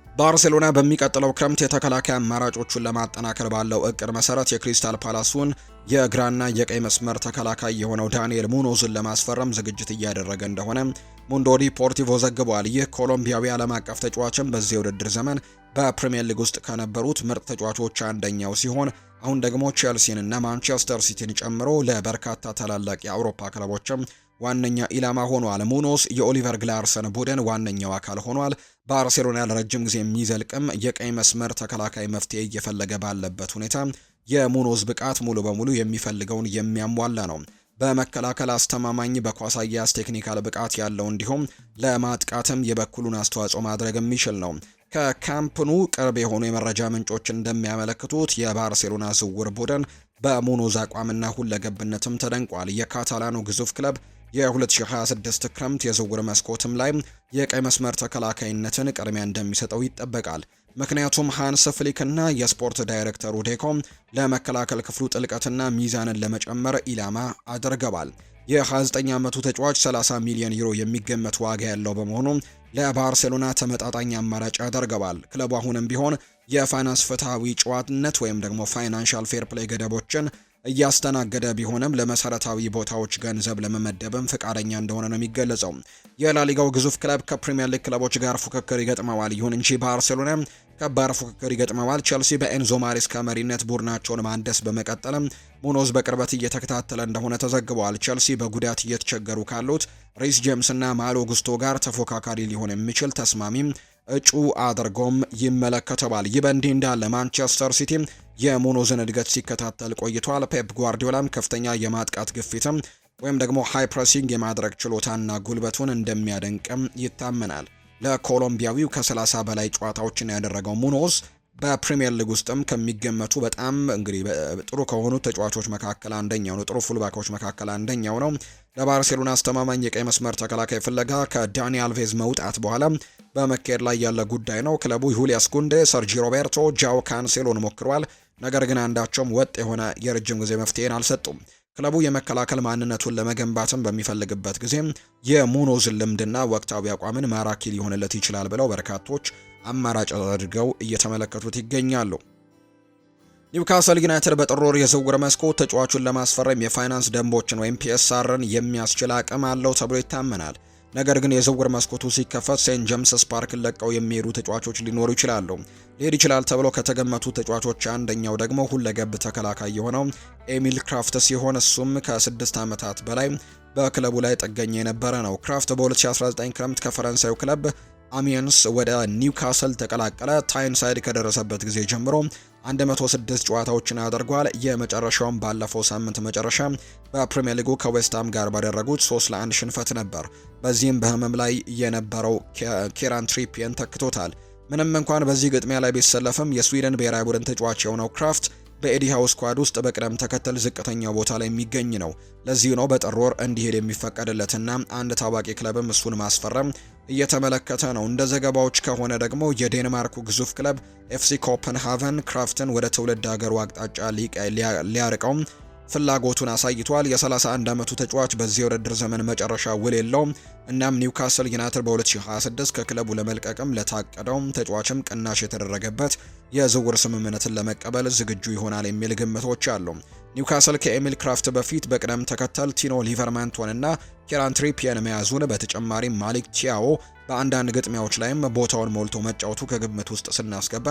Speaker 1: ባርሴሎና በሚቀጥለው ክረምት የተከላካይ አማራጮቹን ለማጠናከር ባለው እቅድ መሰረት የክሪስታል ፓላሱን የግራና የቀይ መስመር ተከላካይ የሆነው ዳንኤል ሙኖዝን ለማስፈረም ዝግጅት እያደረገ እንደሆነ ሙንዶ ዲፖርቲቮ ዘግቧል። ይህ ኮሎምቢያዊ ዓለም አቀፍ ተጫዋችም በዚህ የውድድር ዘመን በፕሪሚየር ሊግ ውስጥ ከነበሩት ምርጥ ተጫዋቾች አንደኛው ሲሆን አሁን ደግሞ ቼልሲን እና ማንቸስተር ሲቲን ጨምሮ ለበርካታ ታላላቅ የአውሮፓ ክለቦችም ዋነኛ ኢላማ ሆኗል። ሙኖስ የኦሊቨር ግላርሰን ቡድን ዋነኛው አካል ሆኗል። ባርሴሎና ለረጅም ጊዜ የሚዘልቅም የቀይ መስመር ተከላካይ መፍትሄ እየፈለገ ባለበት ሁኔታ የሙኖዝ ብቃት ሙሉ በሙሉ የሚፈልገውን የሚያሟላ ነው። በመከላከል አስተማማኝ፣ በኳስ አያያዝ ቴክኒካል ብቃት ያለው እንዲሁም ለማጥቃትም የበኩሉን አስተዋጽኦ ማድረግ የሚችል ነው። ከካምፕኑ ቅርብ የሆኑ የመረጃ ምንጮች እንደሚያመለክቱት የባርሴሎና ዝውውር ቡድን በሙኖዝ አቋምና ሁለገብነትም ተደንቋል። የካታላኑ ግዙፍ ክለብ የ2026 ክረምት የዝውውር መስኮትም ላይ የቀይ መስመር ተከላካይነትን ቅድሚያ እንደሚሰጠው ይጠበቃል። ምክንያቱም ሃንስ ፍሊክ እና የስፖርት ዳይሬክተሩ ዴኮም ለመከላከል ክፍሉ ጥልቀትና ሚዛንን ለመጨመር ኢላማ አድርገዋል። የ29 ዓመቱ ተጫዋች 30 ሚሊዮን ዩሮ የሚገመት ዋጋ ያለው በመሆኑ ለባርሴሎና ተመጣጣኝ አማራጭ ያደርገዋል። ክለቡ አሁንም ቢሆን የፋይናንስ ፍትሐዊ ጨዋነት ወይም ደግሞ ፋይናንሻል ፌር ፕሌይ ገደቦችን እያስተናገደ ቢሆንም ለመሰረታዊ ቦታዎች ገንዘብ ለመመደብም ፈቃደኛ እንደሆነ ነው የሚገለጸው። የላሊጋው ግዙፍ ክለብ ከፕሪሚየር ሊግ ክለቦች ጋር ፉክክር ይገጥመዋል። ይሁን እንጂ ባርሴሎና ከባድ ፉክክር ይገጥመዋል። ቸልሲ በኤንዞ ማሬስካ መሪነት ቡድናቸውን ማንደስ በመቀጠልም ሙኖዝ በቅርበት እየተከታተለ እንደሆነ ተዘግቧል። ቸልሲ በጉዳት እየተቸገሩ ካሉት ሪስ ጄምስ እና ማሎ ጉስቶ ጋር ተፎካካሪ ሊሆን የሚችል ተስማሚም እጩ አድርጎም ይመለከተዋል። ይህ በእንዲህ እንዳለ ማንቸስተር ሲቲ የሙኖዝን እድገት ሲከታተል ቆይቷል። ፔፕ ጓርዲዮላም ከፍተኛ የማጥቃት ግፊትም ወይም ደግሞ ሃይ ፕሬሲንግ የማድረግ ችሎታና ጉልበቱን እንደሚያደንቅም ይታመናል። ለኮሎምቢያዊው ከ30 በላይ ጨዋታዎችን ያደረገው ሙኖዝ በፕሪሚየር ሊግ ውስጥም ከሚገመቱ በጣም እንግዲህ ጥሩ ከሆኑ ተጫዋቾች መካከል አንደኛው ነው። ጥሩ ፉልባኮች መካከል አንደኛው ነው። ለባርሴሎና አስተማማኝ የቀይ መስመር ተከላካይ ፍለጋ ከዳኒ አልቬዝ መውጣት በኋላ በመካሄድ ላይ ያለ ጉዳይ ነው። ክለቡ ሁሊያስ ኩንዴ፣ ሰርጂ ሮቤርቶ፣ ጃኦ ካንሴሎን ሞክሯል። ነገር ግን አንዳቸውም ወጥ የሆነ የረጅም ጊዜ መፍትሄን አልሰጡም። ክለቡ የመከላከል ማንነቱን ለመገንባትም በሚፈልግበት ጊዜ የሙኖዝን ልምድና ወቅታዊ አቋምን ማራኪ ሊሆንለት ይችላል ብለው በርካቶች አማራጭ አድርገው እየተመለከቱት ይገኛሉ። ኒውካስል ዩናይትድ በጥር ወር የዝውውር መስኮት ተጫዋቹን ለማስፈረም የፋይናንስ ደንቦችን ወይም ፒኤስአርን የሚያስችል አቅም አለው ተብሎ ይታመናል። ነገር ግን የዝውውር መስኮቱ ሲከፈት ሴንት ጄምስስ ፓርክን ለቀው የሚሄዱ ተጫዋቾች ሊኖሩ ይችላሉ። ሊሄድ ይችላል ተብሎ ከተገመቱ ተጫዋቾች አንደኛው ደግሞ ሁለገብ ተከላካይ የሆነው ኤሚል ክራፍት ሲሆን እሱም ከ6 ዓመታት በላይ በክለቡ ላይ ጥገኛ የነበረ ነው። ክራፍት በ2019 ክረምት ከፈረንሳዩ ክለብ አሚየንስ ወደ ኒውካስል ተቀላቀለ። ታይንሳይድ ከደረሰበት ጊዜ ጀምሮ 106 ጨዋታዎችን አድርጓል። የመጨረሻውን ባለፈው ሳምንት መጨረሻ በፕሪሚየር ሊጉ ከዌስትሃም ጋር ባደረጉት 3-1 ሽንፈት ነበር። በዚህም በህመም ላይ የነበረው ኬራን ትሪፒየን ተክቶታል። ምንም እንኳን በዚህ ግጥሚያ ላይ ቢሰለፍም የስዊድን ብሔራዊ ቡድን ተጫዋች የሆነው ክራፍት በኤዲሃው ስኳድ ውስጥ በቅደም ተከተል ዝቅተኛው ቦታ ላይ የሚገኝ ነው። ለዚህ ነው በጥር ወር እንዲሄድ የሚፈቀድለትና አንድ ታዋቂ ክለብም እሱን ማስፈረም እየተመለከተ ነው። እንደ ዘገባዎች ከሆነ ደግሞ የዴንማርኩ ግዙፍ ክለብ ኤፍሲ ኮፐንሃቨን ክራፍትን ወደ ትውልድ ሀገሩ አቅጣጫ ሊያርቀው ፍላጎቱን አሳይቷል። የ31 ዓመቱ ተጫዋች በዚህ የውድድር ዘመን መጨረሻ ውል የለውም። እናም ኒውካስል ዩናይትድ በ2026 ከክለቡ ለመልቀቅም ለታቀደው ተጫዋችም ቅናሽ የተደረገበት የዝውውር ስምምነትን ለመቀበል ዝግጁ ይሆናል የሚል ግምቶች አሉ። ኒውካስል ከኤሚል ክራፍት በፊት በቅደም ተከተል ቲኖ ሊቨርማንቶን እና ኬራን ትሪፒየን መያዙን በተጨማሪም ማሊክ ቲያኦ በአንዳንድ ግጥሚያዎች ላይም ቦታውን ሞልቶ መጫወቱ ከግምት ውስጥ ስናስገባ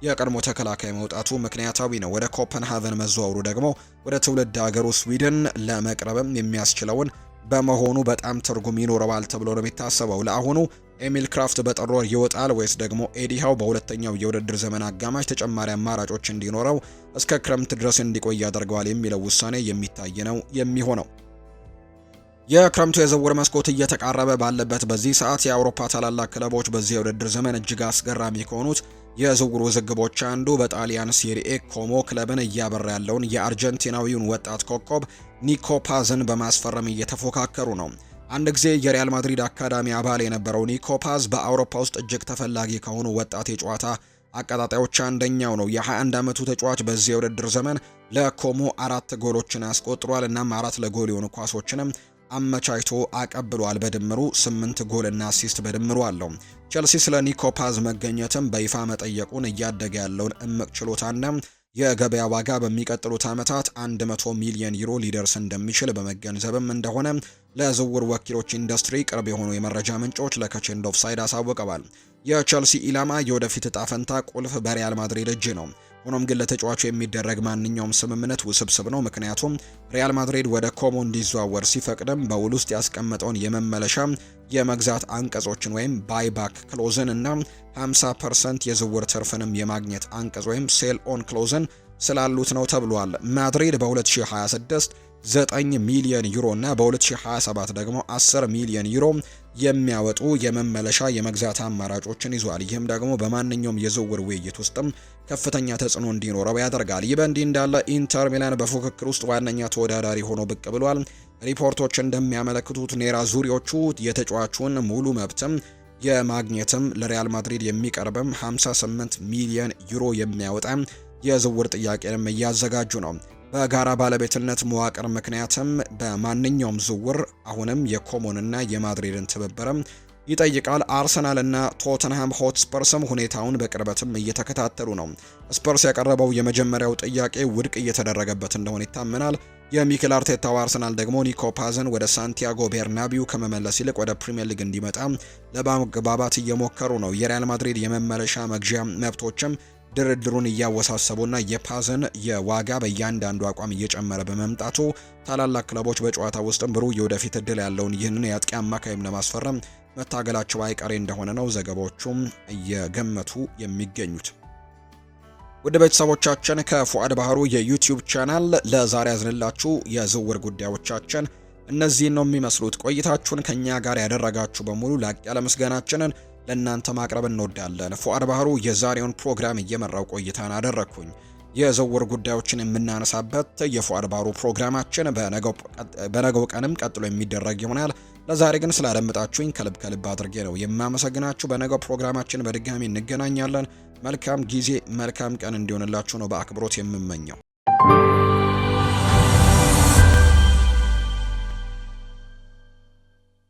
Speaker 1: የቀድሞ ተከላካይ መውጣቱ ምክንያታዊ ነው። ወደ ኮፐንሃቨን መዘዋወሩ ደግሞ ወደ ትውልድ ሀገሩ ስዊድን ለመቅረብም የሚያስችለውን በመሆኑ በጣም ትርጉም ይኖረዋል ተብሎ ነው የሚታሰበው። ለአሁኑ ኤሚል ክራፍት በጥር ወር ይወጣል ወይስ ደግሞ ኤዲሃው በሁለተኛው የውድድር ዘመን አጋማሽ ተጨማሪ አማራጮች እንዲኖረው እስከ ክረምት ድረስ እንዲቆይ ያደርገዋል የሚለው ውሳኔ የሚታይ ነው የሚሆነው። የክረምቱ የዝውውር መስኮት እየተቃረበ ባለበት በዚህ ሰዓት የአውሮፓ ታላላቅ ክለቦች በዚህ የውድድር ዘመን እጅግ አስገራሚ ከሆኑት የዝውውር ውዝግቦች አንዱ በጣሊያን ሴሪኤ ኮሞ ክለብን እያበራ ያለውን የአርጀንቲናዊውን ወጣት ኮከብ ኒኮ ፓዝን በማስፈረም እየተፎካከሩ ነው። አንድ ጊዜ የሪያል ማድሪድ አካዳሚ አባል የነበረው ኒኮ ፓዝ በአውሮፓ ውስጥ እጅግ ተፈላጊ ከሆኑ ወጣት የጨዋታ አቀጣጣዮች አንደኛው ነው። የ21 ዓመቱ ተጫዋች በዚህ የውድድር ዘመን ለኮሞ 4 ጎሎችን አስቆጥሯል። እናም 4 ለጎል የሆኑ ኳሶችንም አመቻችቶ አቀብሏል። በድምሩ 8 ጎል እና አሲስት በድምሩ አለው። ቸልሲ ስለ ኒኮ ፓዝ መገኘትም በይፋ መጠየቁን እያደገ ያለውን እምቅ ችሎታና የገበያ ዋጋ በሚቀጥሉት ዓመታት 100 ሚሊዮን ዩሮ ሊደርስ እንደሚችል በመገንዘብም እንደሆነ ለዝውውር ወኪሎች ኢንዱስትሪ ቅርብ የሆኑ የመረጃ ምንጮች ለከቼንድ ኦፍሳይድ አሳውቀዋል። የቸልሲ ኢላማ የወደፊት እጣ ፈንታ ቁልፍ በሪያል ማድሪድ እጅ ነው። ሆኖም ግን ለተጫዋቹ የሚደረግ ማንኛውም ስምምነት ውስብስብ ነው። ምክንያቱም ሪያል ማድሪድ ወደ ኮሞ እንዲዘዋወር ሲፈቅድም በውል ውስጥ ያስቀመጠውን የመመለሻ የመግዛት አንቀጾችን ወይም ባይባክ ክሎዝን እና 50% የዝውውር ትርፍንም የማግኘት አንቀጽ ወይም ሴል ኦን ክሎዝን ስላሉት ነው ተብሏል። ማድሪድ በ2026 9 ሚሊዮን ዩሮ እና በ2027 ደግሞ 10 ሚሊዮን ዩሮ የሚያወጡ የመመለሻ የመግዛት አማራጮችን ይዟል። ይህም ደግሞ በማንኛውም የዝውውር ውይይት ውስጥም ከፍተኛ ተጽዕኖ እንዲኖረው ያደርጋል። ይህ በእንዲህ እንዳለ ኢንተር ሚላን በፉክክር ውስጥ ዋነኛ ተወዳዳሪ ሆኖ ብቅ ብሏል። ሪፖርቶች እንደሚያመለክቱት ኔራ ዙሪዎቹ የተጫዋቹን ሙሉ መብትም የማግኘትም ለሪያል ማድሪድ የሚቀርብም 58 ሚሊዮን ዩሮ የሚያወጣ የዝውውር ጥያቄንም እያዘጋጁ ነው። በጋራ ባለቤትነት መዋቅር ምክንያትም በማንኛውም ዝውውር አሁንም የኮሞንና የማድሪድን ትብብርም ይጠይቃል። አርሰናልና ቶተንሃም ሆትስፐርስም ሁኔታውን በቅርበትም እየተከታተሉ ነው። ስፐርስ ያቀረበው የመጀመሪያው ጥያቄ ውድቅ እየተደረገበት እንደሆነ ይታመናል። የሚኬል አርቴታው አርሰናል ደግሞ ኒኮ ፓዝን ወደ ሳንቲያጎ ቤርናቢው ከመመለስ ይልቅ ወደ ፕሪሚየር ሊግ እንዲመጣ ለማግባባት እየሞከሩ ነው። የሪያል ማድሪድ የመመለሻ መግዣ መብቶችም ድርድሩን እያወሳሰቡና የፓዝን የዋጋ በእያንዳንዱ አቋም እየጨመረ በመምጣቱ ታላላቅ ክለቦች በጨዋታ ውስጥም ብሩህ የወደፊት እድል ያለውን ይህንን የአጥቂ አማካይም ለማስፈረም መታገላቸው አይቀሬ እንደሆነ ነው ዘገባዎቹም እየገመቱ የሚገኙት። ወደ ቤተሰቦቻችን ከፉአድ ባህሩ የዩቲዩብ ቻናል ለዛሬ ያዝንላችሁ የዝውውር ጉዳዮቻችን እነዚህን ነው የሚመስሉት። ቆይታችሁን ከኛ ጋር ያደረጋችሁ በሙሉ ላቅ ያለ ምስጋናችንን ለእናንተ ማቅረብ እንወዳለን። ፉአድ ባህሩ የዛሬውን ፕሮግራም እየመራው ቆይታን አደረግኩኝ። የዝውውር ጉዳዮችን የምናነሳበት የፉአድ ባህሩ ፕሮግራማችን በነገው ቀንም ቀጥሎ የሚደረግ ይሆናል። ለዛሬ ግን ስላደመጣችሁኝ ከልብ አድርጌ ነው የማመሰግናችሁ። በነገው ፕሮግራማችን በድጋሚ እንገናኛለን። መልካም ጊዜ መልካም ቀን እንዲሆንላችሁ ነው በአክብሮት የምመኘው።